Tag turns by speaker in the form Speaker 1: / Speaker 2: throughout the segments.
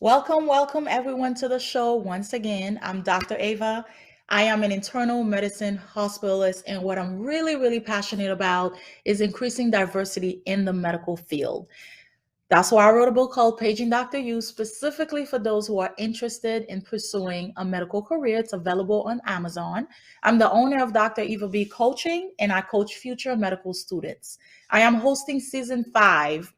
Speaker 1: Welcome everyone to the show once again. I'm Dr. Ava. I am an internal medicine hospitalist, and what I'm really passionate about is increasing diversity in the medical field. That's why I wrote a book called Paging Dr. You, specifically for those who are interested in pursuing a medical career. It's available on Amazon. I'm the owner of Dr. Eva B Coaching, and I coach future medical students. I am hosting season 5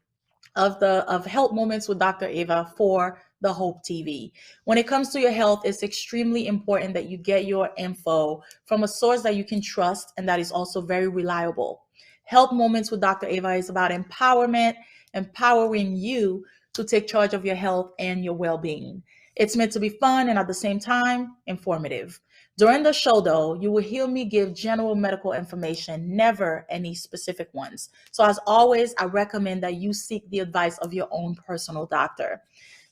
Speaker 1: of Health Moments with Dr. Ava for the Hope TV. When it comes to your health, it's extremely important that you get your info from a source that you can trust and that is also very reliable. Health Moments with Dr. Ava is about empowerment, empowering you to take charge of your health and your well-being. It's meant to be fun and at the same time informative. During the show, though, you will hear me give general medical information, never any specific ones. So, as always, I recommend that you seek the advice of your own personal doctor.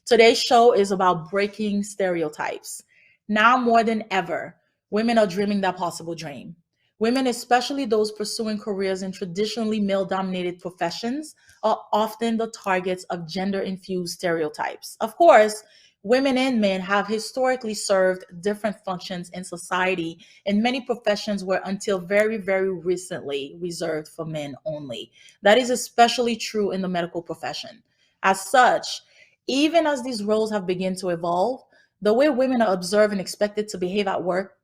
Speaker 1: Today's show is about breaking stereotypes. Now more than ever, women are dreaming that possible dream. Women, especially those pursuing careers in traditionally male dominated professions, are often the targets of gender infused stereotypes. Of course, women and men have historically served different functions in society, and many professions were until very recently reserved for men only. That is especially true in the medical profession. As such, even as these roles have begun to evolve, the way women are observed and expected to behave at work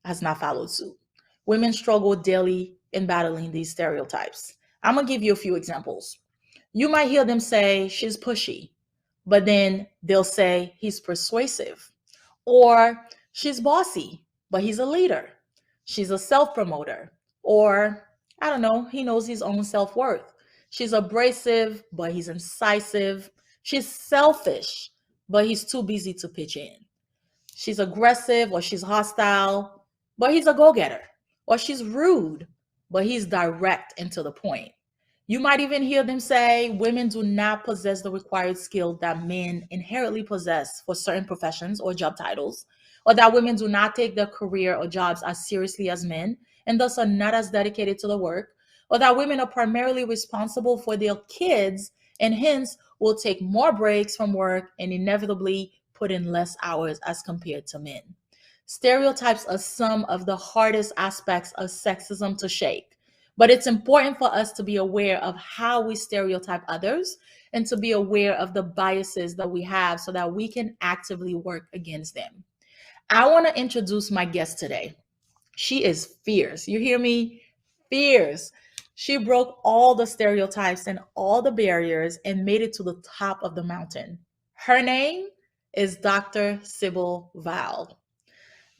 Speaker 1: has not followed suit. Women struggle daily in battling these stereotypes. I'm going to give you a few examples. You might hear them say she's pushy, but then they'll say he's persuasive. Or she's bossy, but he's a leader. She's a self promoter. Or, I don't know, he knows his own self worth. She's abrasive, but he's incisive. She's selfish, but he's too busy to pitch in. She's aggressive or she's hostile, but he's a go getter. Or she's rude, but he's direct and to the point. You might even hear them say women do not possess the required skill that men inherently possess for certain professions or job titles, or that women do not take their career or jobs as seriously as men and thus are not as dedicated to the work, or that women are primarily responsible for their kids and hence will take more breaks from work and inevitably put in less hours as compared to men. Stereotypes are some of the hardest aspects of sexism to shake. But it's important for us to be aware of how we stereotype others and to be aware of the biases that we have so that we can actively work against them. I want to introduce my guest today. She is fierce. You hear me? Fierce. She broke all the stereotypes and all the barriers and made it to the top of the mountain. Her name is Dr. Sybil Val.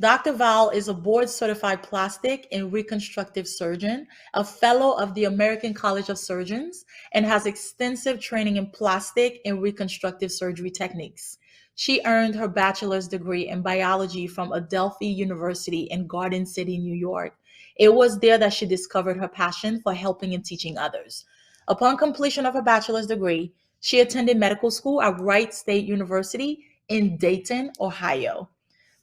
Speaker 1: Dr. Val is a board certified plastic and reconstructive surgeon, a fellow of the American College of Surgeons, and has extensive training in plastic and reconstructive surgery techniques. She earned her bachelor's degree in biology from Adelphi University in Garden City, New York. It was there that she discovered her passion for helping and teaching others. Upon completion of her bachelor's degree, she attended medical school at Wright State University in Dayton, Ohio.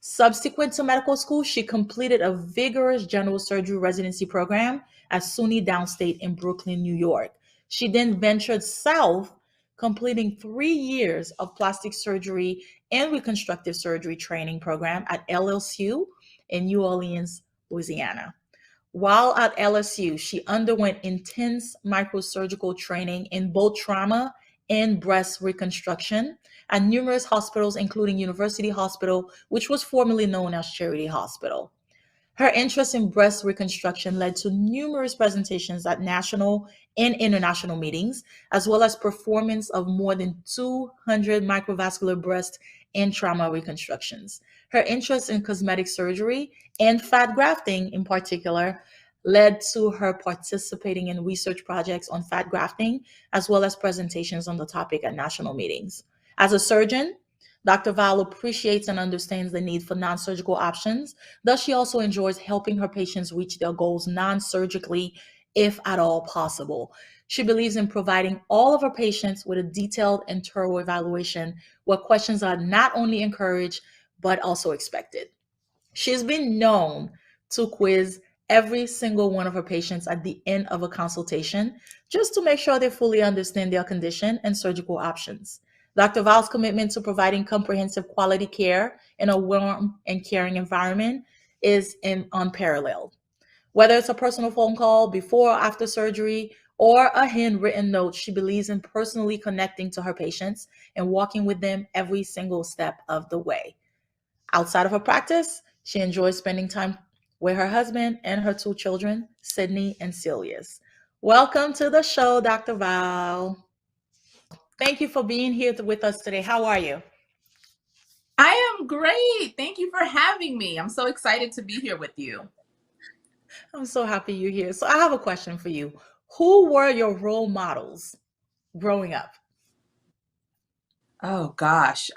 Speaker 1: Subsequent to medical school, she completed a vigorous general surgery residency program at SUNY Downstate in Brooklyn, New York. She then ventured south, completing 3 years of plastic surgery and reconstructive surgery training program at LSU in New Orleans, Louisiana. While at LSU, she underwent intense microsurgical training in both trauma and breast reconstruction at numerous hospitals, including University Hospital, which was formerly known as Charity Hospital. Her interest in breast reconstruction led to numerous presentations at national and international meetings, as well as performance of more than 200 microvascular breast and trauma reconstructions. Her interest in cosmetic surgery and fat grafting in particular led to her participating in research projects on fat grafting, as well as presentations on the topic at national meetings. As a surgeon, Dr. Val appreciates and understands the need for non surgical options. Thus, she also enjoys helping her patients reach their goals non surgically, if at all possible. She believes in providing all of her patients with a detailed and thorough evaluation where questions are not only encouraged, but also expected. She's been known to quiz every single one of her patients at the end of a consultation just to make sure they fully understand their condition and surgical options. Dr. Val's commitment to providing comprehensive quality care in a warm and caring environment is unparalleled. Whether it's a personal phone call before or after surgery or a handwritten note, she believes in personally connecting to her patients and walking with them every single step of the way. Outside of her practice, she enjoys spending time with her husband and her two children, Sydney and Celius. Welcome to the show, Dr. Val. Thank you for being here with us today. How are you?
Speaker 2: I am great. Thank you for having me. I'm so excited to be here with you.
Speaker 1: I'm so happy you're here. So, I have a question for you. Who were your role models growing up?
Speaker 2: Oh gosh.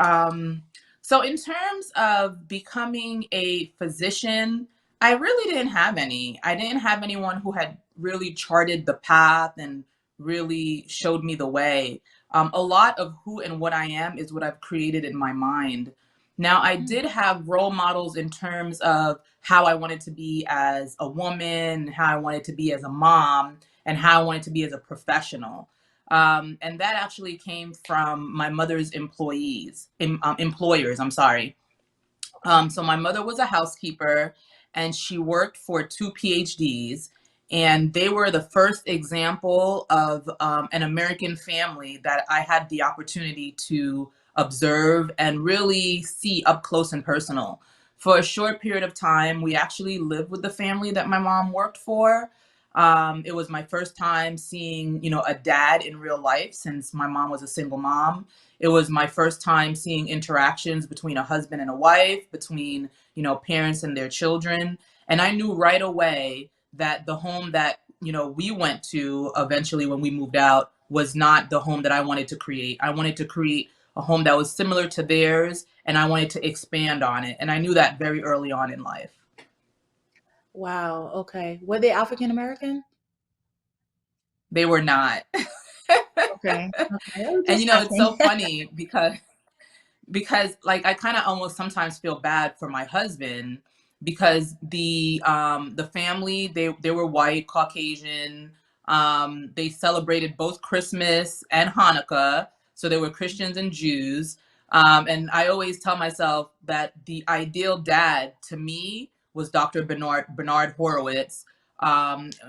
Speaker 2: So in terms of becoming a physician, I really didn't have any. I didn't have anyone who had really charted the path and really showed me the way. A lot of who and what I am is what I've created in my mind. Now, I
Speaker 1: Mm.
Speaker 2: did have role models in terms of how I wanted to be as a woman, how I wanted to be as a mom, and how I wanted to be as a professional. And that actually came from my mother's employers. I'm sorry. So my mother was a housekeeper, and she worked for two PhDs, and they were the first example of an American family that I had the opportunity to observe and really see up close and personal. For a short period of time, we actually lived with the family that my mom worked for. It was my first time seeing, a dad in real life since my mom was a single mom. It was my first time seeing interactions between a husband and a wife, between, parents and their children. And I knew right away that the home that, we went to eventually when we moved out was not the home that I wanted to create. I wanted to create a home that was similar to theirs, and I wanted to expand on it. And I knew that very early on in life.
Speaker 1: Wow. Okay. Were they African American?
Speaker 2: They were not.
Speaker 1: Okay. Okay. I was
Speaker 2: And
Speaker 1: just
Speaker 2: it's
Speaker 1: asking.
Speaker 2: so funny because like I kind of almost sometimes feel bad for my husband because the family, they were white Caucasian. They celebrated both Christmas and Hanukkah, so they were Christians and Jews. And I always tell myself that the ideal dad to me was Dr. Bernard Horowitz,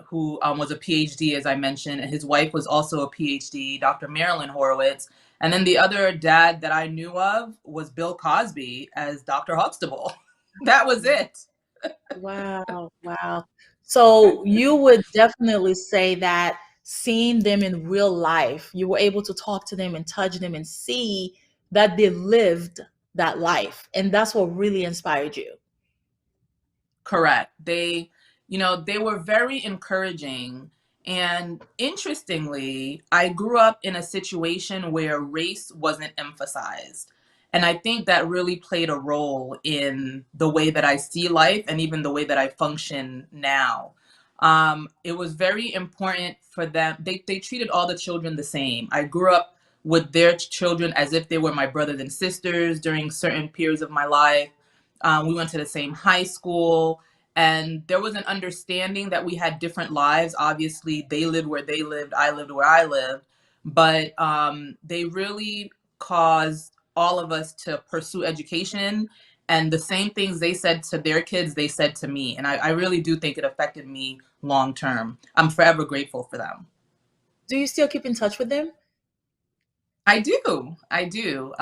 Speaker 2: who was a PhD, as I mentioned, and his wife was also a PhD, Dr. Marilyn Horowitz. And then the other dad that I knew of was Bill Cosby as Dr. Huxtable. That was it.
Speaker 1: Wow. Wow. So you would definitely say that seeing them in real life, you were able to talk to them and touch them and see that they lived that life. And that's what really inspired you.
Speaker 2: Correct. They were very encouraging. And interestingly, I grew up in a situation where race wasn't emphasized. And I think that really played a role in the way that I see life and even the way that I function now. It was very important for them. They treated all the children the same. I grew up with their children as if they were my brothers and sisters during certain periods of my life. We went to the same high school, and there was an understanding that we had different lives. Obviously, they lived where they lived, I lived where I lived, but they really caused all of us to pursue education. And the same things they said to their kids, they said to me. And I really do think it affected me long term. I'm forever grateful for them.
Speaker 1: Do you still keep in touch with them?
Speaker 2: I do. I do.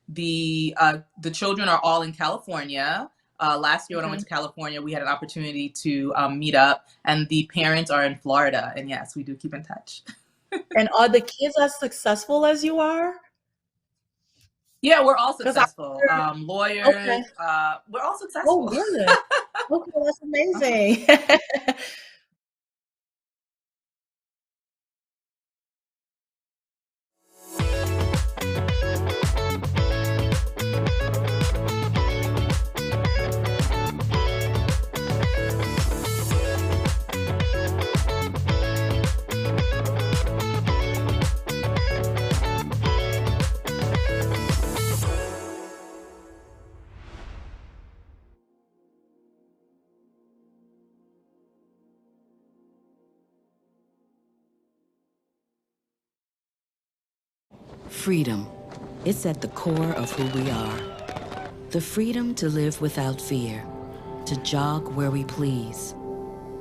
Speaker 2: The children are all in California. Last year when I went
Speaker 1: Okay.
Speaker 2: to California, we had an opportunity to meet up, and the parents are in Florida. And yes, we do keep in touch.
Speaker 1: And are the kids as successful as you are?
Speaker 2: Yeah, we're all
Speaker 1: Because I
Speaker 2: successful.
Speaker 1: heard, okay.
Speaker 2: Lawyers. We're all
Speaker 1: Oh,
Speaker 2: successful.
Speaker 1: good. Okay, that's
Speaker 2: Uh-huh.
Speaker 1: amazing.
Speaker 3: Freedom. It's at the core of who we are. The freedom to live without fear, to jog where we please,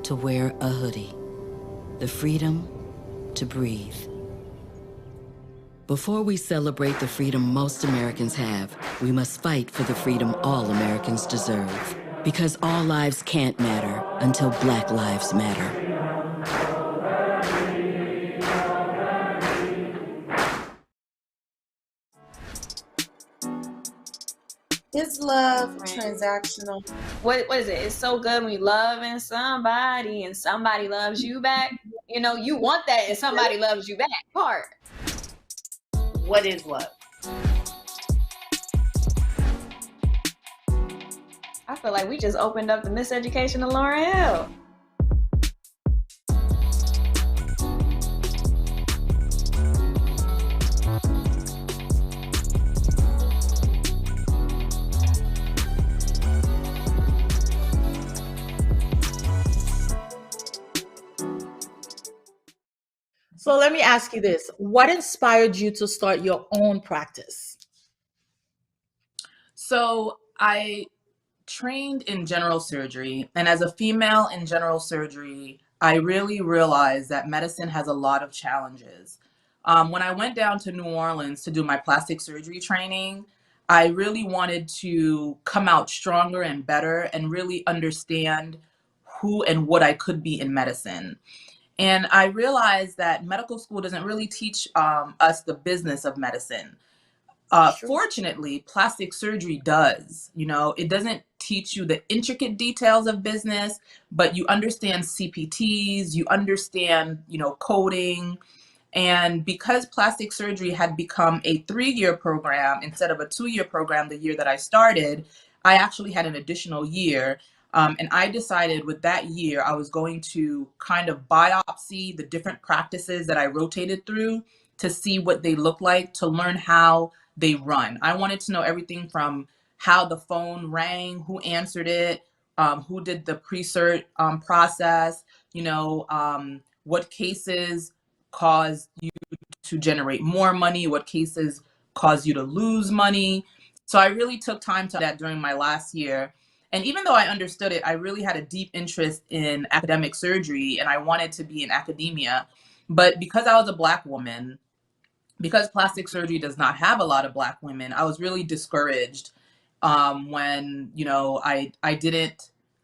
Speaker 3: to wear a hoodie. The freedom to breathe. Before we celebrate the freedom most Americans have, we must fight for the freedom all Americans deserve. Because all lives can't matter until Black lives matter.
Speaker 4: Is love
Speaker 5: Right.
Speaker 4: transactional?
Speaker 5: What is it? It's so good when you loving somebody and somebody loves you back. You know, you want that and somebody loves you back part.
Speaker 4: What is love?
Speaker 5: I feel like we just opened up the miseducation of Lauren Hill.
Speaker 1: So let me ask you this. What inspired you to start your own practice?
Speaker 2: So I trained in general surgery, and as a female in general surgery, I really realized that medicine has a lot of challenges. When I went down to New Orleans to do my plastic surgery training, I really wanted to come out stronger and better and really understand who and what I could be in medicine. And I realized that medical school doesn't really teach us the business of medicine.
Speaker 1: It's true.
Speaker 2: Fortunately, plastic surgery does. You know, it doesn't teach you the intricate details of business, but you understand CPTs, you understand, coding. And because plastic surgery had become a 3-year program instead of a 2-year program the year that I started, I actually had an additional year. And I decided with that year, I was going to kind of biopsy the different practices that I rotated through to see what they look like, to learn how they run. I wanted to know everything from how the phone rang, who answered it, who did the pre-cert process, what cases cause you to generate more money, what cases cause you to lose money. So I really took time to that during my last year. And even though I understood it, I really had a deep interest in academic surgery and I wanted to be in academia. But because I was a Black woman, because plastic surgery does not have a lot of Black women, I was really discouraged when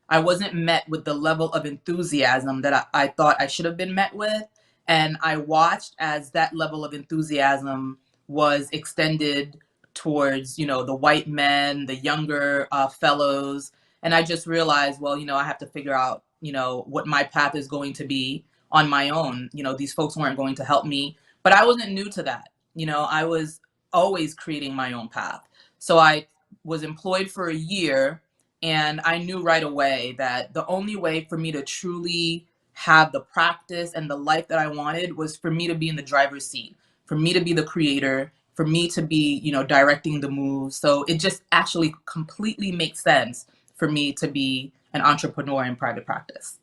Speaker 2: I wasn't met with the level of enthusiasm that I thought I should have been met with, and I watched as that level of enthusiasm was extended towards the white men, the younger fellows, and I just realized, well, I have to figure out what my path is going to be on my own. These folks weren't going to help me, but I wasn't new to that. I was always creating my own path. So I was employed for a year, and I knew right away that the only way for me to truly have the practice and the life that I wanted was for me to be in the driver's seat, for me to be the creator, for me to be, directing the moves. So it just actually completely makes sense for me to be an entrepreneur in private practice.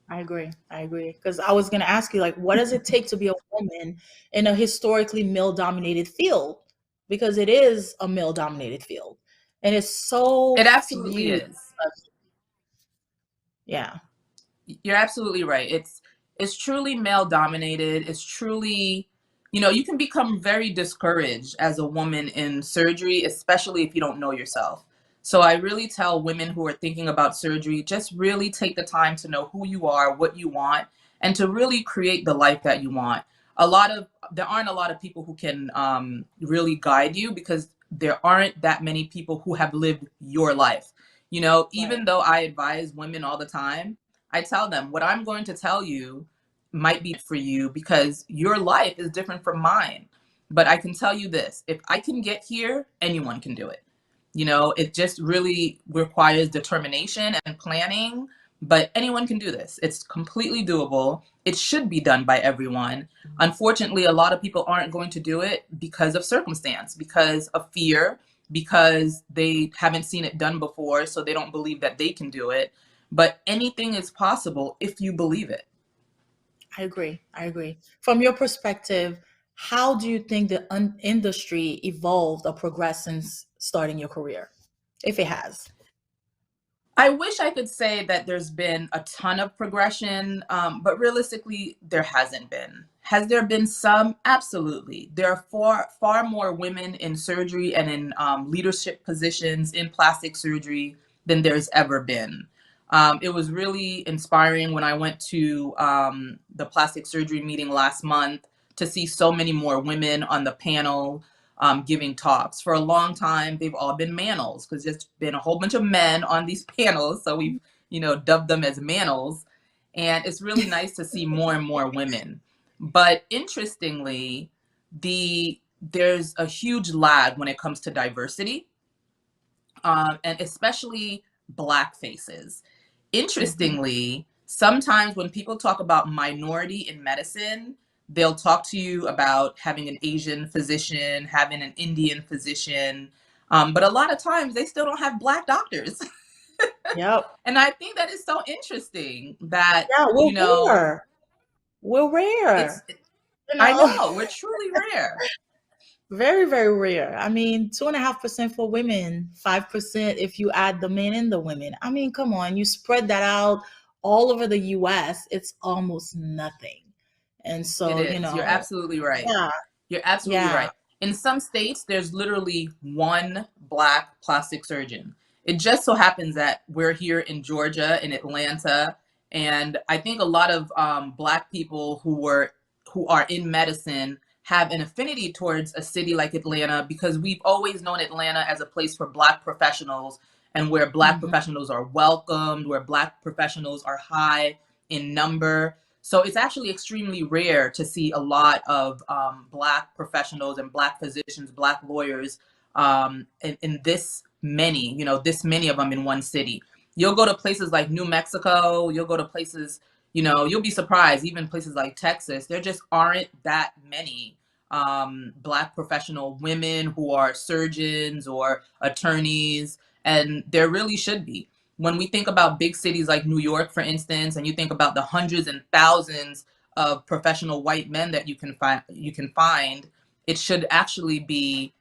Speaker 1: I agree. I agree. Because I was going to ask you, like, what does it take to be a woman in a historically male dominated field? Because it is a male dominated field and it's so
Speaker 2: It absolutely
Speaker 1: few.
Speaker 2: is.
Speaker 1: Yeah.
Speaker 2: You're absolutely right. It's truly male dominated. It's truly, you can become very discouraged as a woman in surgery, especially if you don't know yourself. So I really tell women who are thinking about surgery, just really take the time to know who you are, what you want, and to really create the life that you want. There aren't a lot of people who can really guide you because there aren't that many people who have lived your life.
Speaker 1: Right.
Speaker 2: Even though I advise women all the time, I tell them what I'm going to tell you might be for you because your life is different from mine. But I can tell you this, if I can get here, anyone can do it. It just really requires determination and planning, but anyone can do this. It's completely doable. It should be done by everyone. Unfortunately, a lot of people aren't going to do it because of circumstance, because of fear, because they haven't seen it done before, so they don't believe that they can do it. But anything is possible if you believe it.
Speaker 1: I agree. I agree. From your perspective, how do you think the industry evolved or progressed since starting your career, if it has?
Speaker 2: I wish I could say that there's been a ton of progression, but realistically, there hasn't been. Has there been some? Absolutely. There are far more women in surgery and in leadership positions in plastic surgery than there's ever been. It was really inspiring when I went to the plastic surgery meeting last month to see so many more women on the panel giving talks. For a long time, they've all been manels because there's been a whole bunch of men on these panels. So we've, dubbed them as manels. And it's really nice to see more and more women. But interestingly, there's a huge lag when it comes to diversity, and especially Black faces.
Speaker 1: Mhm.
Speaker 2: Interestingly, sometimes when people talk about minority in medicine, they'll talk to you about having an Asian physician, having an Indian physician, but a lot of times they still don't have Black doctors.
Speaker 1: Yep.
Speaker 2: And I think that is so interesting that,
Speaker 1: Yeah, we're
Speaker 2: you know,
Speaker 1: rare. We're
Speaker 2: it's,
Speaker 1: rare. You
Speaker 2: I
Speaker 1: know,
Speaker 2: know, we're truly rare.
Speaker 1: very, very rare. I mean, 2.5% for women, 5% if you add the men and the women. I mean, come on, you spread that out all over the US, it's almost nothing. And
Speaker 2: It
Speaker 1: so,
Speaker 2: is. You're absolutely right.
Speaker 1: yeah,
Speaker 2: You're absolutely
Speaker 1: yeah.
Speaker 2: right. In some states, there's literally one Black plastic surgeon. It just so happens that we're here in Georgia, in Atlanta, and I think a lot of Black people who are in medicine have an affinity towards a city like Atlanta because we've always known Atlanta as a place for Black professionals and where Black
Speaker 1: Mhm.
Speaker 2: professionals are welcomed, where Black professionals are high in number. So it's actually extremely rare to see a lot of Black professionals and Black physicians, Black lawyers, in this many of them in one city. You'll go to places like New Mexico, you'll go to places, you'll be surprised, even places like Texas, there just aren't that many Black professional women who are surgeons or attorneys, and there really should be. When we think about big cities like New York, for instance, and you think about the hundreds and thousands of professional white men that you can find, it should actually be,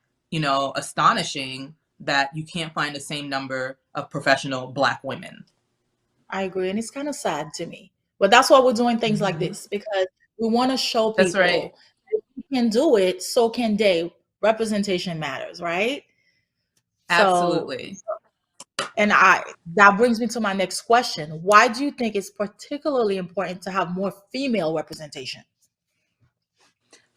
Speaker 2: astonishing that you can't find the same number of professional Black women.
Speaker 1: I agree. And it's kind of sad to me. But that's why we're doing things like
Speaker 2: Mhm.
Speaker 1: this because we want to show
Speaker 2: That's right.
Speaker 1: people if we can do it, so can they. Representation matters, right? So,
Speaker 2: Absolutely.
Speaker 1: and that brings me to my next question. Why do you think it's particularly important to have more female representation?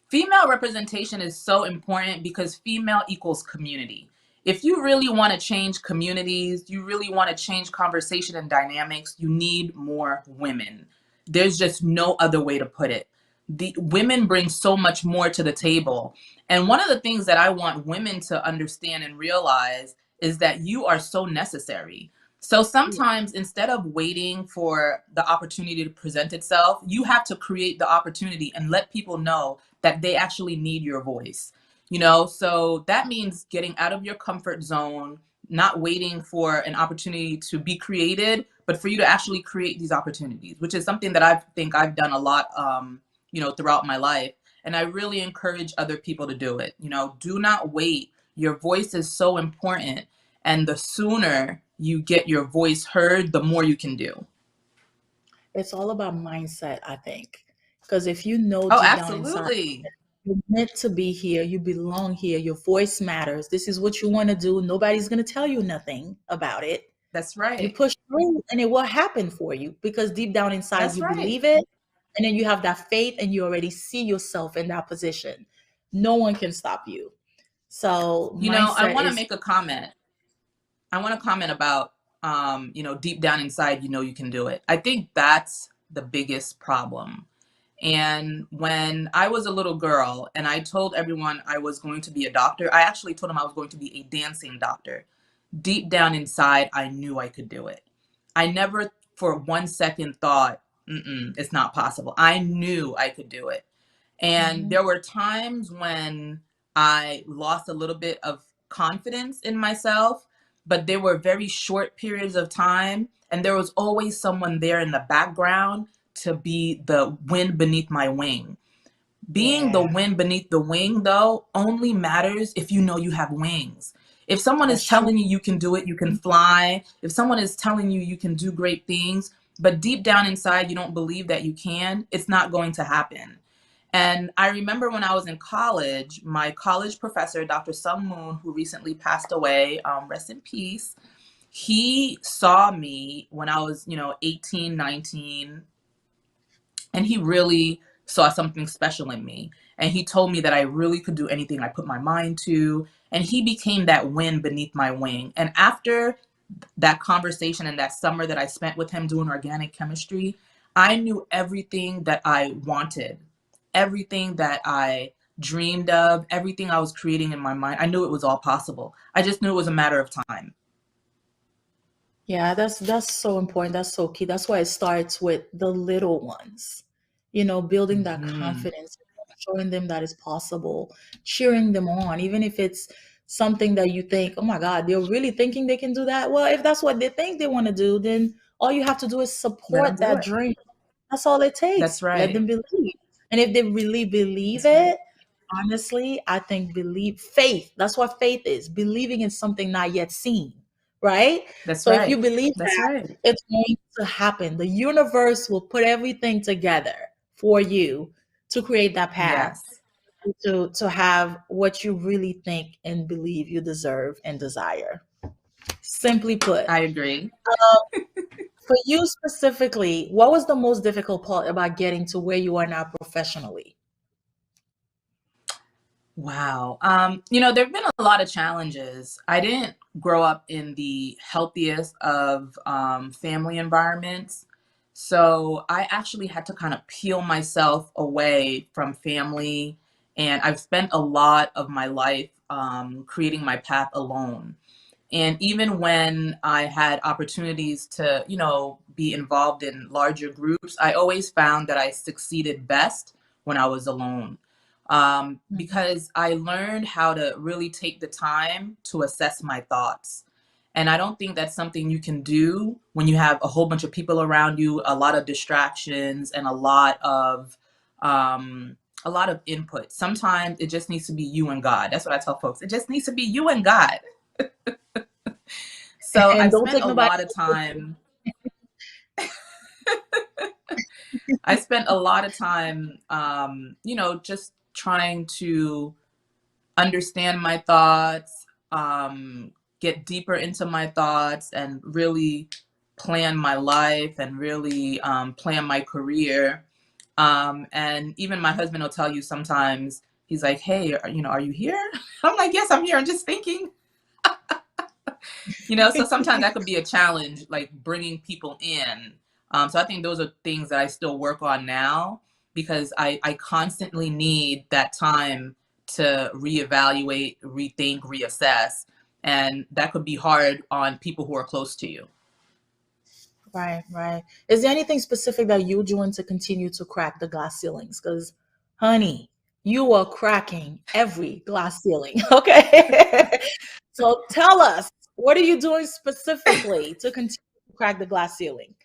Speaker 2: Female representation is so important because female equals community. If you really want to change communities, you really want to change conversation and dynamics, you need more women. There's just no other way to put it. The women bring so much more to the table. And one of the things that I want women to understand and realize is that you are so necessary. So
Speaker 1: Yeah.
Speaker 2: sometimes instead of waiting for the opportunity to present itself, you have to create the opportunity and let people know that they actually need your voice. So that means getting out of your comfort zone, not waiting for an opportunity to be created, but for you to actually create these opportunities, which is something that I think I've done a lot, throughout my life. And I really encourage other people to do it. Do not wait. Your voice is so important. And the sooner you get your voice heard, the more you can do.
Speaker 1: It's all about mindset, I think. Because if you know
Speaker 2: Oh,
Speaker 1: deep down inside,
Speaker 2: absolutely.
Speaker 1: you're meant to be here, you belong here, your voice matters, this is what you want to do, nobody's going to tell you nothing about it.
Speaker 2: That's
Speaker 1: You
Speaker 2: right.
Speaker 1: push through and it will happen for you because deep down inside
Speaker 2: That's
Speaker 1: you
Speaker 2: right.
Speaker 1: believe it. And then you have that faith and you already see yourself in that position. No one can stop you. So
Speaker 2: I
Speaker 1: mindset
Speaker 2: want to
Speaker 1: is
Speaker 2: make a comment. I want to comment about, deep down inside, you can do it. I think that's the biggest problem. And when I was a little girl and I told everyone I was going to be a doctor, I actually told them I was going to be a dancing doctor. Deep down inside, I knew I could do it. I never for 1 second thought, it's not possible. I knew I could do it. And
Speaker 1: Mhm.
Speaker 2: there were times when I lost a little bit of confidence in myself, but they were very short periods of time. And there was always someone there in the background to be the wind beneath my wing. Being the
Speaker 1: Yeah,
Speaker 2: wind beneath the wing, though, only matters if you know you have wings. If someone is
Speaker 1: that's true.
Speaker 2: telling you you can do it, you can fly. If someone is telling you you can do great things, but deep down inside you don't believe that you can, it's not going to happen. And I remember when I was in college, my college professor, Dr. Sung Moon, who recently passed away, rest in peace, he saw me when I was, 18, 19, and he really saw something special in me. And he told me that I really could do anything I put my mind to. And he became that wind beneath my wing. And after that conversation and that summer that I spent with him doing organic chemistry, I knew everything that I wanted, everything that I dreamed of, everything I was creating in my mind. I knew it was all possible. I just knew it was a matter of time.
Speaker 1: Yeah, that's so important. That's so key. That's why it starts with the little ones. Building that
Speaker 2: Hmm.
Speaker 1: confidence, showing them that it's possible, cheering them on, even if it's something that you think, oh my God, they're really thinking they can do that. Well, if that's what they think they want to do, then all you have to do is
Speaker 2: Let them
Speaker 1: support
Speaker 2: do
Speaker 1: that
Speaker 2: it.
Speaker 1: dream. That's all it
Speaker 2: That's
Speaker 1: takes. Let
Speaker 2: right.
Speaker 1: them believe. And if they really believe
Speaker 2: That's right.
Speaker 1: it, honestly, I think faith, that's what faith is, believing in something not yet seen, right?
Speaker 2: That's
Speaker 1: So if you
Speaker 2: right.
Speaker 1: believe
Speaker 2: That's
Speaker 1: that,
Speaker 2: right.
Speaker 1: it's going to happen. The universe will put everything together for you to create that path,
Speaker 2: Yes,
Speaker 1: to have what you really think and believe you deserve and desire. Simply put,
Speaker 2: I agree.
Speaker 1: for you specifically, what was the most difficult part about getting to where you are now professionally?
Speaker 2: Wow. There've been a lot of challenges. I didn't grow up in the healthiest of family environments. So I actually had to kind of peel myself away from family. And I've spent a lot of my life creating my path alone. And even when I had opportunities to, be involved in larger groups, I always found that I succeeded best when I was alone.
Speaker 1: Mhm.
Speaker 2: Because I learned how to really take the time to assess my thoughts. And I don't think that's something you can do when you have a whole bunch of people around you, a lot of distractions, and um, a lot of input. Sometimes it just needs to be you and God. That's what I tell folks. It just needs to be you and God. So
Speaker 1: And
Speaker 2: I've
Speaker 1: don't
Speaker 2: spent
Speaker 1: take
Speaker 2: a
Speaker 1: nobody.
Speaker 2: lot of time. I spent a lot of time, just trying to understand my thoughts, get deeper into my thoughts, and really plan my life and really plan my career. And even my husband will tell you sometimes, he's like, "Hey, are you here?" I'm like, "Yes, I'm here. I'm just thinking." So sometimes that could be a challenge, like bringing people in. So I think those are things that I still work on now because I constantly need that time to reevaluate, rethink, reassess. And that could be hard on people who are close to you.
Speaker 1: Right, right. Is there anything specific that you're doing to continue to crack the glass ceilings? Because, honey, you are cracking every glass ceiling. Okay. So tell us, what are you doing specifically to continue to crack the glass ceiling?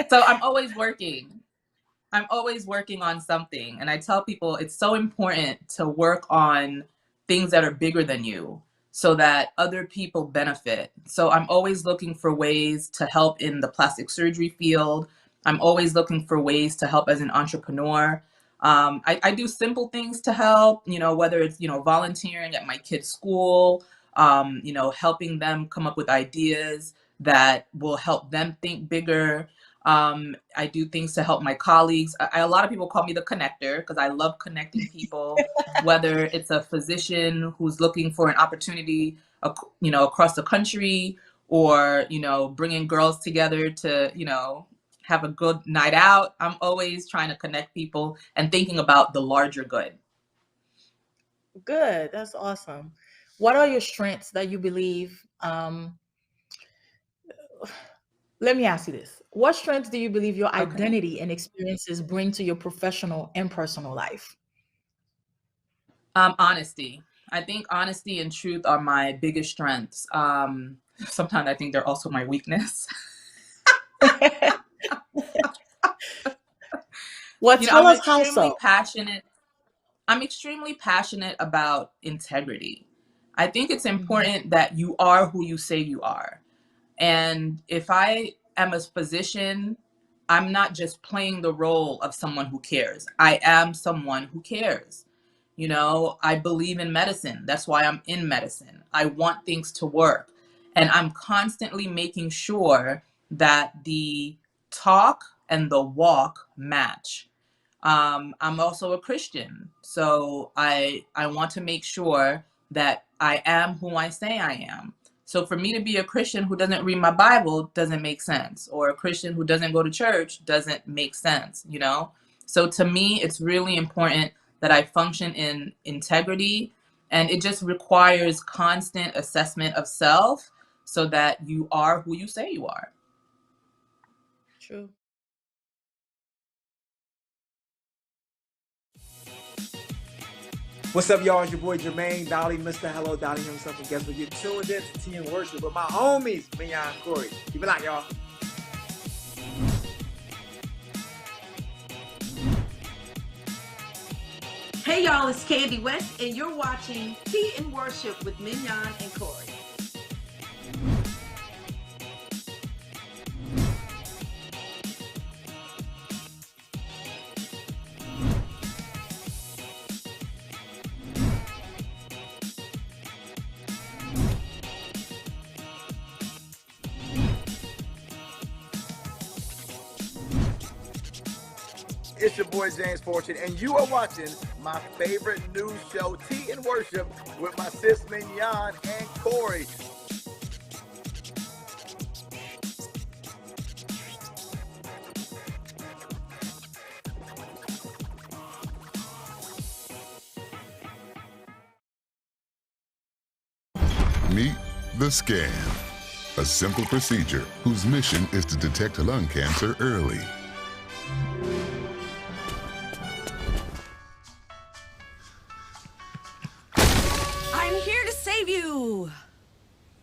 Speaker 2: So I'm always working. I'm always working on something. And I tell people it's so important to work on things that are bigger than you so that other people benefit. So I'm always looking for ways to help in the plastic surgery field. I'm always looking for ways to help as an entrepreneur. I do simple things to help, whether it's, volunteering at my kids' school, helping them come up with ideas that will help them think bigger. I do things to help my colleagues. A lot of people call me the connector because I love connecting people, whether it's a physician who's looking for an opportunity, across the country, or bringing girls together to have a good night out. I'm always trying to connect people and thinking about the larger good.
Speaker 1: Good. That's awesome. What are your strengths that you believe? Let me ask you this. What strengths do you believe your
Speaker 2: Okay.
Speaker 1: identity and experiences bring to your professional and personal life?
Speaker 2: Honesty. I think honesty and truth are my biggest strengths. Sometimes I think they're also my weakness.
Speaker 1: Well,
Speaker 2: You know,
Speaker 1: tell us how so.
Speaker 2: I'm extremely passionate about integrity. I think it's
Speaker 1: Mhm.
Speaker 2: important that you are who you say you are. And if I am a physician, I'm not just playing the role of someone who cares. I am someone who cares. You know, I believe in medicine. That's why I'm in medicine. I want things to work. And I'm constantly making sure that the talk and the walk match. I'm also a Christian, so I want to make sure that I am who I say I am. So for me to be a Christian who doesn't read my Bible doesn't make sense, or a Christian who doesn't go to church doesn't make sense, you know? So to me, it's really important that I function in integrity, and it just requires constant assessment of self so that you are who you say you are.
Speaker 1: True.
Speaker 6: What's up, y'all? It's your boy Jermaine, Dolly, Mr. Hello, Dolly himself. And guess what? You're tuned in to Tea and Worship with my homies, Mignon and Corey. Keep it locked, y'all.
Speaker 7: Hey y'all, it's Candy West, and you're watching Tea and Worship with Mignon and Corey.
Speaker 6: It's your boy James Fortune, and you are watching my favorite news show, Tea and Worship, with my sis Mignon and Corey.
Speaker 8: Meet the scan, a simple procedure whose mission is to detect lung cancer early.
Speaker 9: I'm here to save you.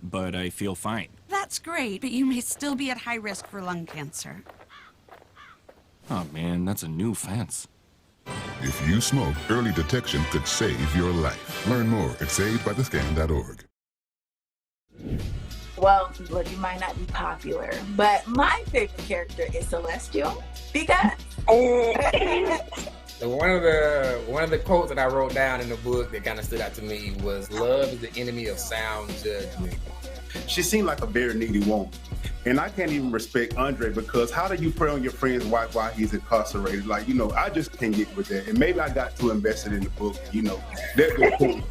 Speaker 10: But I feel fine.
Speaker 9: That's great, but you may still be at high risk for lung cancer.
Speaker 10: Oh man, that's a new fence.
Speaker 8: If you smoke, early detection could save your life. Learn more at savedbythescan.org.
Speaker 11: Well, look, you might not be popular, but my favorite character is Celestial because
Speaker 12: One of the quotes that I wrote down in the book that kind of stood out to me was, "Love is the enemy of sound judgment."
Speaker 13: She seemed like a very needy woman. And I can't even respect Andre, because how do you prey on your friend's wife while he's incarcerated? Like, you know, I just can't get with that. And maybe I got too invested in the book, you know. That's the point.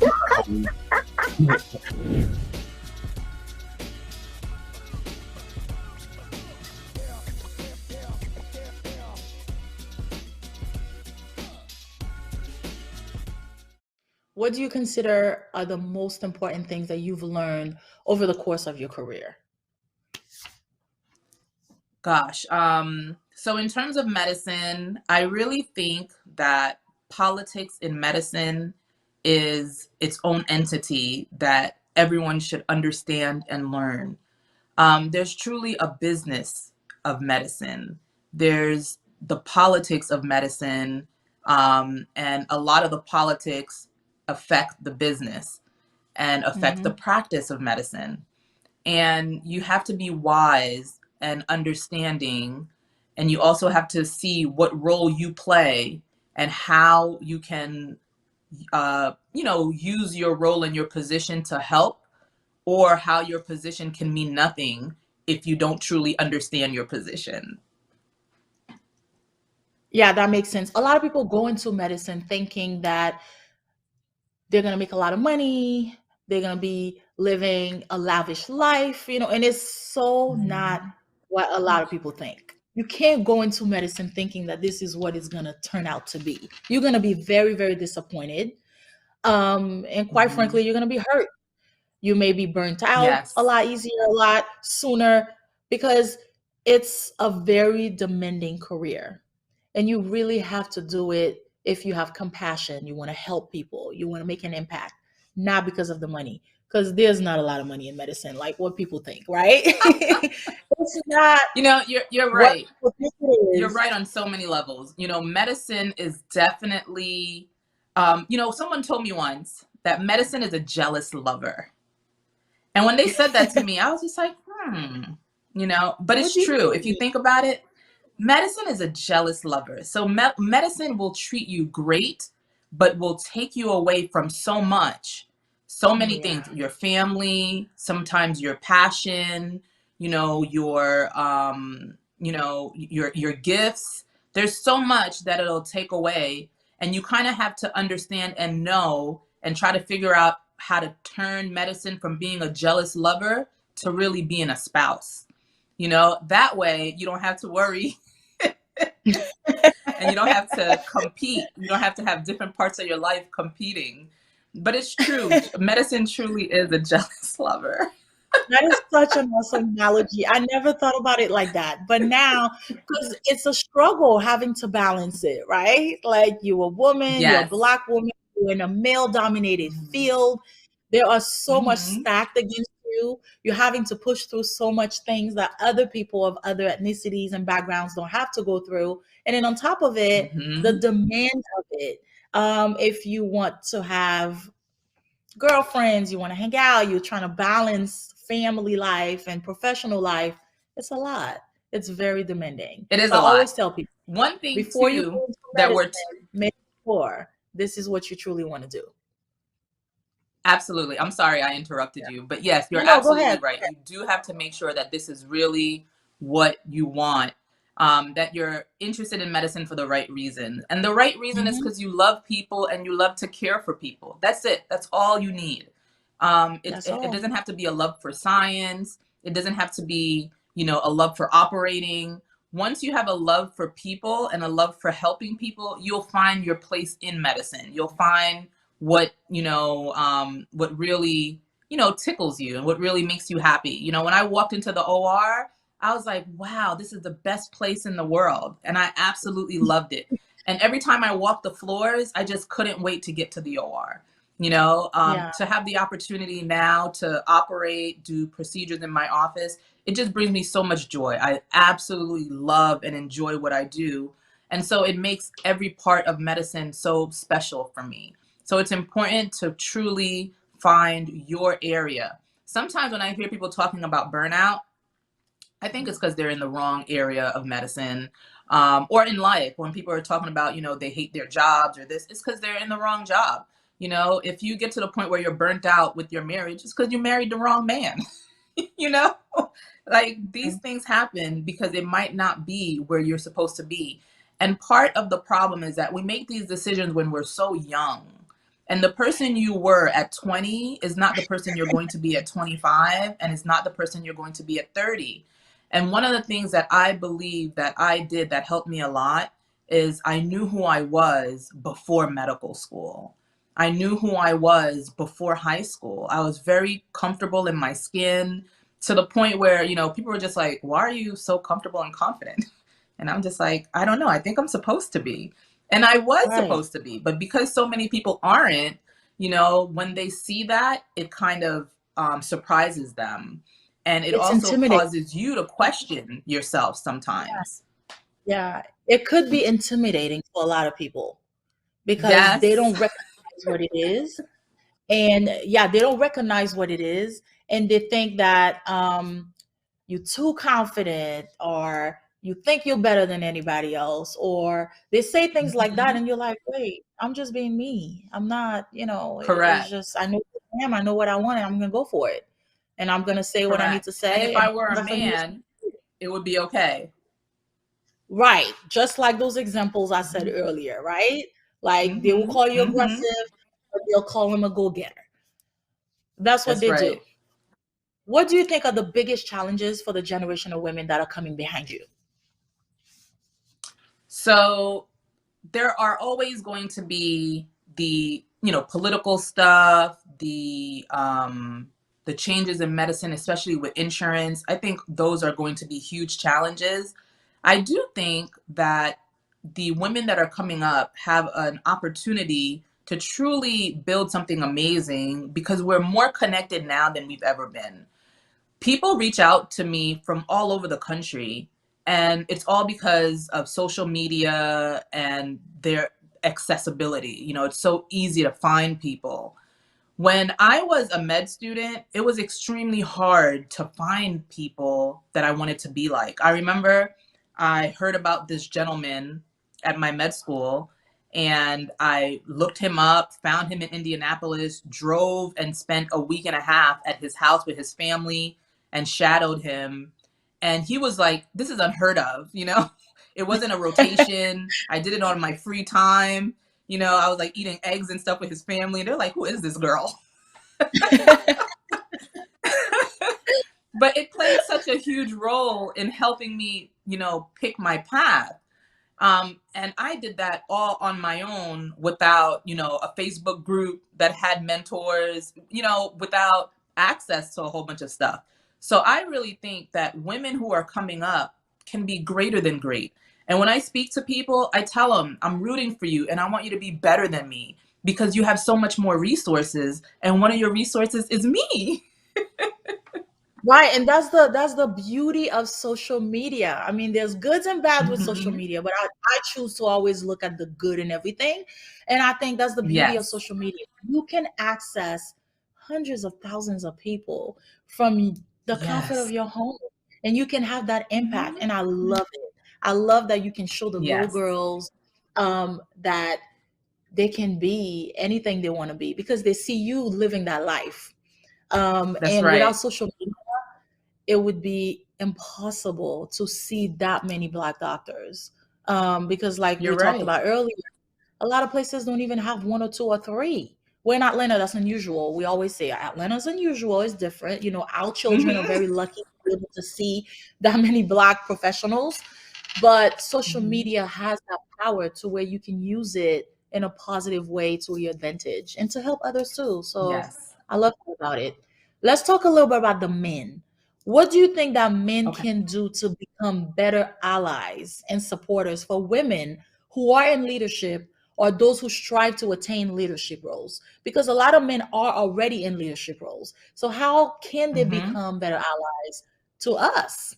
Speaker 1: What do you consider are the most important things that you've learned over the course of your career?
Speaker 2: Gosh, so in terms of medicine, I really think that politics in medicine is its own entity that everyone should understand and learn. There's truly a business of medicine. There's the politics of medicine, and a lot of the politics affect the business and affect the practice of medicine. And you have to be wise and understanding, and you also have to see what role you play and how you can use your role and your position to help, or how your position can mean nothing if you don't truly understand your position.
Speaker 1: Yeah, that makes sense. A lot of people go into medicine thinking that they're going to make a lot of money, they're going to be living a lavish life, and it's so not what a lot of people think. You can't go into medicine thinking that this is what it's going to turn out to be. You're going to be very, very disappointed. And quite frankly, you're going to be hurt. You may be burnt out a
Speaker 2: Yes.
Speaker 1: lot easier, a lot sooner, because it's a very demanding career. And you really have to do it if you have compassion, you want to help people, you want to make an impact, not because of the money, because there's not a lot of money in medicine, like what people think, right? this is not
Speaker 2: You know, you're
Speaker 1: what
Speaker 2: right.
Speaker 1: people think it
Speaker 2: You're
Speaker 1: is.
Speaker 2: right on so many levels. You know, medicine is definitely, you know, someone told me once that medicine is a jealous lover. And when they said that to me, I was just like, you know, but
Speaker 1: What
Speaker 2: it's
Speaker 1: do you
Speaker 2: true. If you
Speaker 1: mean?
Speaker 2: think about it, medicine is a jealous lover. So medicine will treat you great, but will take you away from so much, so many
Speaker 1: Yeah.
Speaker 2: things, your family, sometimes your passion, your gifts. There's so much that it'll take away, and you kind of have to understand and know and try to figure out how to turn medicine from being a jealous lover to really being a spouse. You know, that way you don't have to worry and you don't have to compete. You don't have to have different parts of your life competing. But it's true. Medicine truly is a jealous lover.
Speaker 1: That is such an awesome analogy. I never thought about it like that. But now, because it's a struggle having to balance it, right? Like you're a woman, you're a
Speaker 2: Yes.
Speaker 1: Black woman, you're in a male dominated field. There are so much
Speaker 2: Mm-hmm.
Speaker 1: stacked against you. You're having to push through so much things that other people of other ethnicities and backgrounds don't have to go through. And then on top of it, the
Speaker 2: Mm-hmm.
Speaker 1: demand of it. If you want to have girlfriends, you want to hang out, you're trying to balance family life and professional life. It's a lot. It's very demanding.
Speaker 2: It is
Speaker 1: So I
Speaker 2: a lot.
Speaker 1: always tell people
Speaker 2: One thing
Speaker 1: before you
Speaker 2: too
Speaker 1: go into
Speaker 2: that we're
Speaker 1: medicine, make sure this is what you truly want to do.
Speaker 2: Absolutely. I'm sorry I interrupted
Speaker 1: Yeah.
Speaker 2: you, but yes,
Speaker 1: No,
Speaker 2: you're
Speaker 1: no, go
Speaker 2: absolutely
Speaker 1: ahead.
Speaker 2: right. You do have to make sure that this is really what you want, that you're interested in medicine for the right reason. And the right reason is
Speaker 1: Hmm.
Speaker 2: because you love people and you love to care for people. That's it. That's all you need.
Speaker 1: That's
Speaker 2: It
Speaker 1: all.
Speaker 2: doesn't have to be a love for science. It doesn't have to be, a love for operating. Once you have a love for people and a love for helping people, you'll find your place in medicine. You'll find what really tickles you and what really makes you happy. When I walked into the OR, I was like, wow, this is the best place in the world, and I absolutely loved it. And every time I walked the floors, I just couldn't wait to get to the OR.
Speaker 1: Yeah.
Speaker 2: To have the opportunity now to operate, do procedures in my office, it just brings me so much joy. I absolutely love and enjoy what I do, and so it makes every part of medicine so special for me. So it's important to truly find your area. Sometimes when I hear people talking about burnout, I think it's because they're in the wrong area of medicine, or in life. When people are talking about, they hate their jobs or this, it's because they're in the wrong job. If you get to the point where you're burnt out with your marriage, it's because you married the wrong man. you know like these things happen because it might not be where you're supposed to be. And part of the problem is that we make these decisions when we're so young, and the person you were at 20 is not the person you're going to be at 25, and it's not the person you're going to be at 30. And one of the things that I believe that I did that helped me a lot is I knew who I was before medical school. I knew who I was before high school. I was very comfortable in my skin, to the point where, people were just like, why are you so comfortable and confident? And I'm just like, I don't know. I think I'm supposed to be. And I was
Speaker 1: Right.
Speaker 2: supposed to be. But because so many people aren't, when they see that, it kind of surprises them. And it
Speaker 1: It's
Speaker 2: also
Speaker 1: intimidating.
Speaker 2: causes you to question yourself sometimes.
Speaker 1: Yeah. It could be intimidating for a lot of people because they
Speaker 2: Yes,
Speaker 1: don't recognize what it is. And yeah, they don't recognize what it is. And they think that you're too confident, or you think you're better than anybody else, or they say things like that.
Speaker 2: Mhm.
Speaker 1: And you're like, wait, I'm just being me. I'm not, it's
Speaker 2: Correct.
Speaker 1: just, I know who I am. I know what I want, and I'm going to go for it. And I'm going to say what I need
Speaker 2: Correct.
Speaker 1: to
Speaker 2: And if
Speaker 1: say. And
Speaker 2: I were a
Speaker 1: nothing is
Speaker 2: man, it would be okay.
Speaker 1: right. Just like those examples I said
Speaker 2: Mhm.
Speaker 1: earlier, right? Like they will
Speaker 2: Mhm.
Speaker 1: call you
Speaker 2: Mhm.
Speaker 1: aggressive, but they'll call him a go-getter. That's what
Speaker 2: That's
Speaker 1: they do.
Speaker 2: right.
Speaker 1: What do you think are the biggest challenges for the generation of women that are coming behind you?
Speaker 2: So there are always going to be the political stuff, the changes in medicine, especially with insurance. I think those are going to be huge challenges. I do think that the women that are coming up have an opportunity to truly build something amazing because we're more connected now than we've ever been. people reach out to me from all over the country, and it's all because of social media and their accessibility. You know, it's so easy to find people. When I was a med student, it was extremely hard to find people that I wanted to be like. I remember I heard about this gentleman at my med school, and I looked him up, found him in Indianapolis, drove and spent a week and a half at his house with his family and shadowed him. And he was like, this is unheard of, you know? It wasn't a rotation. I did it on my free time. You know, I was like eating eggs and stuff with his family. They're like, who is this girl? But it played such a huge role in helping me, you know, pick my path. And I did that all on my own without, you know, a Facebook group that had mentors, you know, without access to a whole bunch of stuff. So I really think that women who are coming up can be greater than great. And when I speak to people, I tell them, I'm rooting for you and I want you to be better than me because you have so much more resources. And one of your resources is me.
Speaker 1: Right, and that's the beauty of social media. I mean, there's goods and bad with social media, but I choose to always look at the good in everything. And I think that's the beauty of
Speaker 2: Yes.
Speaker 1: social media. You can access hundreds of thousands of people from the comfort of
Speaker 2: Yes.
Speaker 1: your home, and you can have that impact. And I love it. I love that you can show the little
Speaker 2: Yes.
Speaker 1: girls that they can be anything they want to be because they see you living that life.
Speaker 2: That's
Speaker 1: And without
Speaker 2: right.
Speaker 1: social media, it would be impossible to see that many Black doctors. Because like we
Speaker 2: You're
Speaker 1: talked
Speaker 2: right.
Speaker 1: about earlier, a lot of places don't even have one or two or three. We're in Atlanta, that's unusual. We always say Atlanta's unusual, it's different. You know, our children are very lucky to be able to see that many Black professionals. But social media has that power to where you can use it in a positive way to your advantage and to help others too. So
Speaker 2: Yes.
Speaker 1: I love that about it. Let's talk a little bit about the men. What do you think that men
Speaker 2: Okay.
Speaker 1: can do to become better allies and supporters for women who are in leadership or those who strive to attain leadership roles? Because a lot of men are already in leadership roles. So how can they become better allies to us?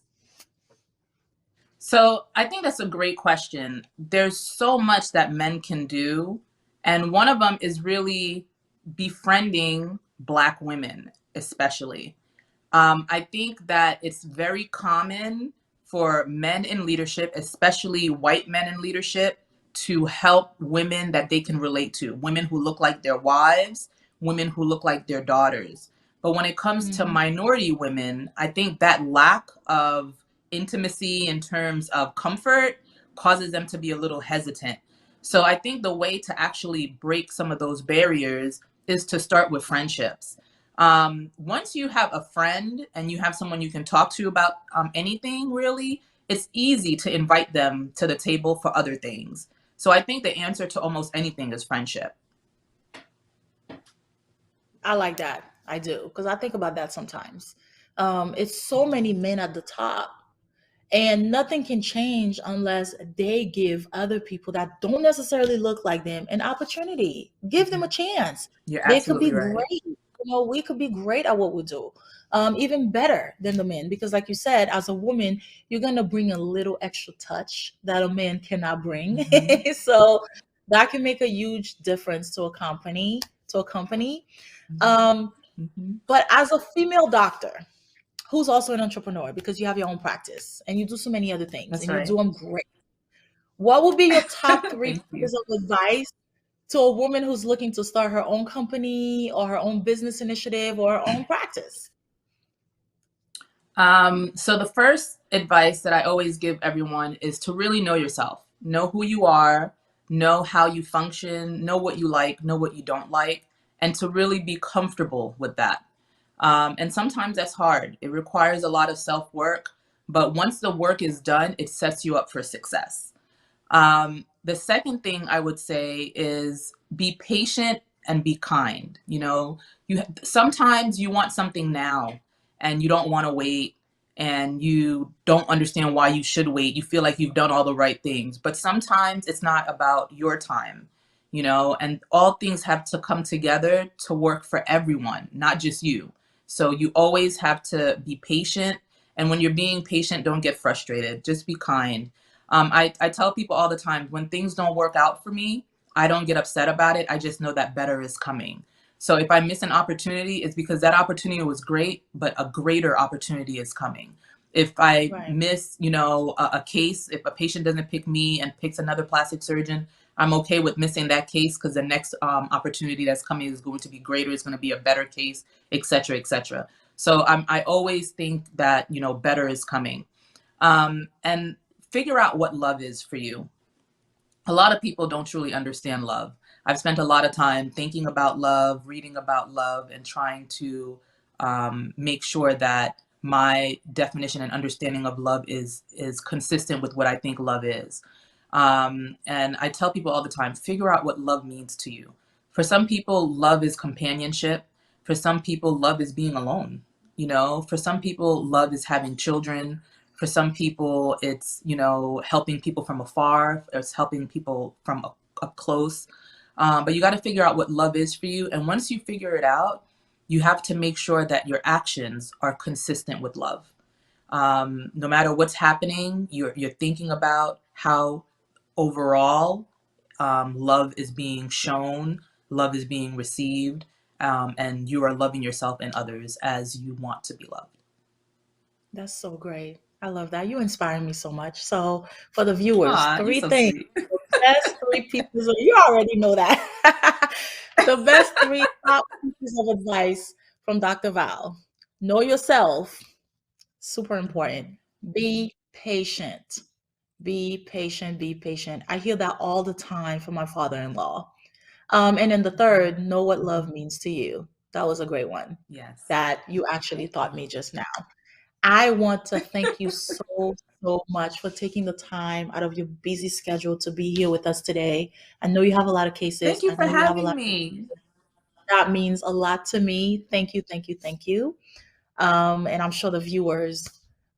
Speaker 2: So I think that's a great question. There's so much that men can do. And one of them is really befriending Black women, especially. I think that it's very common for men in leadership, especially white men in leadership, to help women that they can relate to, women who look like their wives, women who look like their daughters. But when it comes to minority women, I think that lack of intimacy in terms of comfort causes them to be a little hesitant. So I think the way to actually break some of those barriers is to start with friendships. Once you have a friend and you have someone you can talk to about anything, really, it's easy to invite them to the table for other things. So I think the answer to almost anything is friendship.
Speaker 1: I like that. I do. Because I think about that sometimes. It's so many men at the top, and nothing can change unless they give other people that don't necessarily look like them an opportunity. Give them a chance.
Speaker 2: You're
Speaker 1: They could be
Speaker 2: absolutely right.
Speaker 1: great. You know, we could be great at what we do, even better than the men. Because, like you said, as a woman, you're gonna bring a little extra touch that a man cannot bring. So that can make a huge difference to a company. But as a female doctor, who's also an entrepreneur because you have your own practice and you do so many other things
Speaker 2: That's
Speaker 1: and you
Speaker 2: right.
Speaker 1: do them great. What would be your top three
Speaker 2: Thank you.
Speaker 1: pieces of advice to a woman who's looking to start her own company or her own business initiative or her own practice?
Speaker 2: So the first advice that I always give everyone is to really know yourself, know who you are, know how you function, know what you like, know what you don't like, and to really be comfortable with that. And sometimes that's hard. It requires a lot of self-work, but once the work is done, it sets you up for success. The second thing I would say is be patient and be kind. You know, sometimes you want something now and you don't want to wait and you don't understand why you should wait. You feel like you've done all the right things, but sometimes it's not about your time, you know, and all things have to come together to work for everyone, not just you. So you always have to be patient. And when you're being patient, don't get frustrated. Just be kind. I tell people all the time, when things don't work out for me, I don't get upset about it. I just know that better is coming. So if I miss an opportunity, it's because that opportunity was great, but a greater opportunity is coming. If I
Speaker 1: Right.
Speaker 2: miss, a case, if a patient doesn't pick me and picks another plastic surgeon, I'm okay with missing that case because the next opportunity that's coming is going to be greater. It's going to be a better case, et cetera, et cetera. So I always think that, better is coming. And figure out what love is for you. A lot of people don't truly understand love. I've spent a lot of time thinking about love, reading about love, and trying to make sure that my definition and understanding of love is consistent with what I think love is. And I tell people all the time, figure out what love means to you. For some people, love is companionship. For some people, love is being alone. For some people, love is having children. For some people, it's, helping people from afar. It's helping people from up close. But you got to figure out what love is for you. And once you figure it out, you have to make sure that your actions are consistent with love. No matter what's happening, you're thinking about how overall love is being shown, love is being received, and you are loving yourself and others as you want to be loved.
Speaker 1: That's so great. I love that. You inspire me so much. So, for the viewers,
Speaker 2: Aw, you're
Speaker 1: three
Speaker 2: so
Speaker 1: things.
Speaker 2: sweet.
Speaker 1: The best three pieces of, you already know that. The best three top pieces of advice from Dr. Val. Know yourself, super important. Be patient. Be patient, be patient. I hear that all the time from my father-in-law. And then the third, know what love means to you. That was a great one
Speaker 2: Yes.
Speaker 1: that you actually taught me just now. I want to thank you so, so much for taking the time out of your busy schedule to be here with us today. I know you have a lot of cases.
Speaker 2: Thank you
Speaker 1: I
Speaker 2: for
Speaker 1: know you have a
Speaker 2: having
Speaker 1: lot.
Speaker 2: me.
Speaker 1: That means a lot to me. Thank you, thank you, thank you. And I'm sure the viewers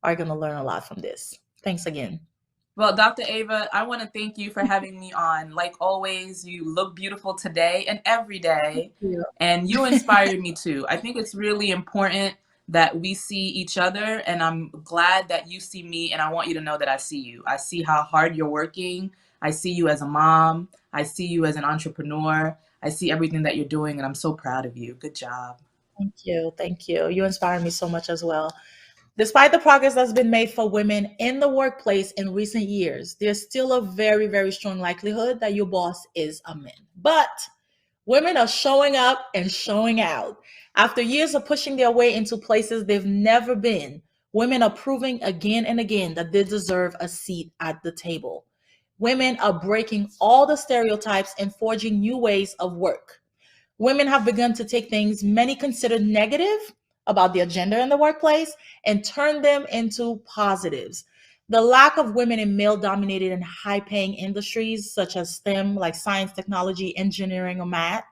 Speaker 1: are going to learn a lot from this. Thanks again.
Speaker 2: Well, Dr. Ava, I want to thank you for having me on. Like always, you look beautiful today and every day,
Speaker 1: Yeah.
Speaker 2: and you inspired me too. I think it's really important that we see each other, and I'm glad that you see me, and I want you to know that I see you. I see how hard you're working. I see you as a mom. I see you as an entrepreneur. I see everything that you're doing, and I'm so proud of you. Good job.
Speaker 1: Thank you. Thank you. You inspire me so much as well. Despite the progress that's been made for women in the workplace in recent years, there's still a very, very strong likelihood that your boss is a man. But women are showing up and showing out. After years of pushing their way into places they've never been, women are proving again and again that they deserve a seat at the table. Women are breaking all the stereotypes and forging new ways of work. Women have begun to take things many considered negative about their gender in the workplace and turn them into positives. The lack of women in male dominated and high paying industries such as STEM, like science, technology, engineering, or math,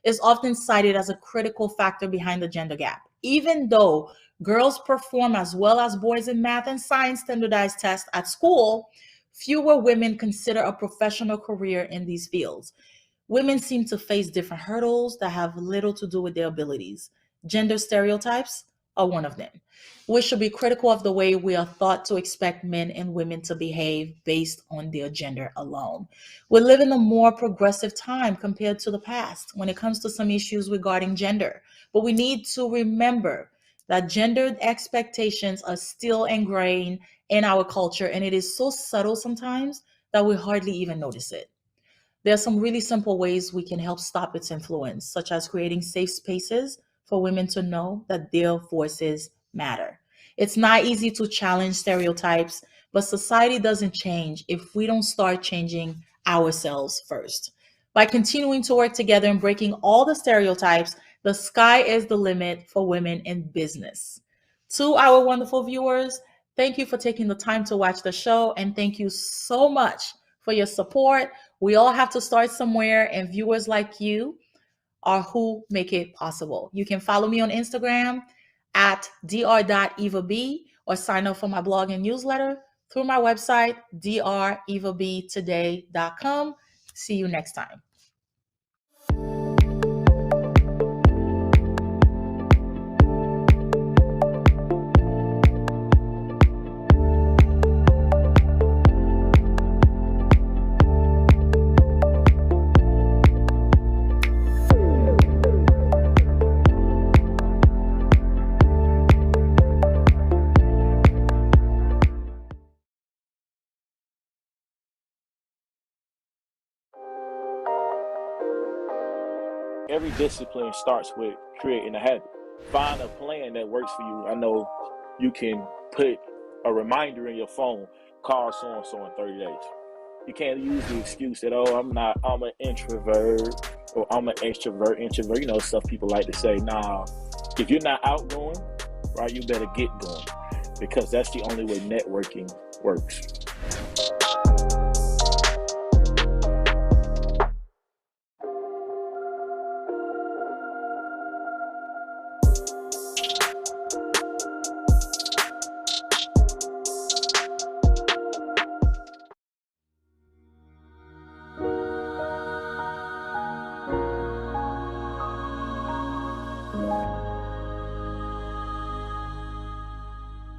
Speaker 1: is often cited as a critical factor behind the gender gap. Even though girls perform as well as boys in math and science standardized tests at school, fewer women consider a professional career in these fields. Women seem to face different hurdles that have little to do with their abilities. Gender stereotypes are one of them. We should be critical of the way we are thought to expect men and women to behave based on their gender alone. We live in a more progressive time compared to the past when it comes to some issues regarding gender. But we need to remember that gendered expectations are still ingrained in our culture, and it is so subtle sometimes that we hardly even notice it. There are some really simple ways we can help stop its influence, such as creating safe spaces for women to know that their voices matter. It's not easy to challenge stereotypes, but society doesn't change if we don't start changing ourselves first. By continuing to work together and breaking all the stereotypes, the sky is the limit for women in business. To our wonderful viewers, thank you for taking the time to watch the show, and thank you so much for your support. We all have to start somewhere, and viewers like you are who make it possible. You can follow me on Instagram at dr.evab or sign up for my blog and newsletter through my website, drevabtoday.com. See you next time.
Speaker 14: every discipline starts with creating a habit. Find a plan that works for you. I know you can put a reminder in your phone, call so-and-so in 30 days. You can't use the excuse that, oh, I'm an introvert or I'm an extrovert, you know, stuff people like to say. Nah, if you're not outgoing, right, you better get going, because that's the only way networking works.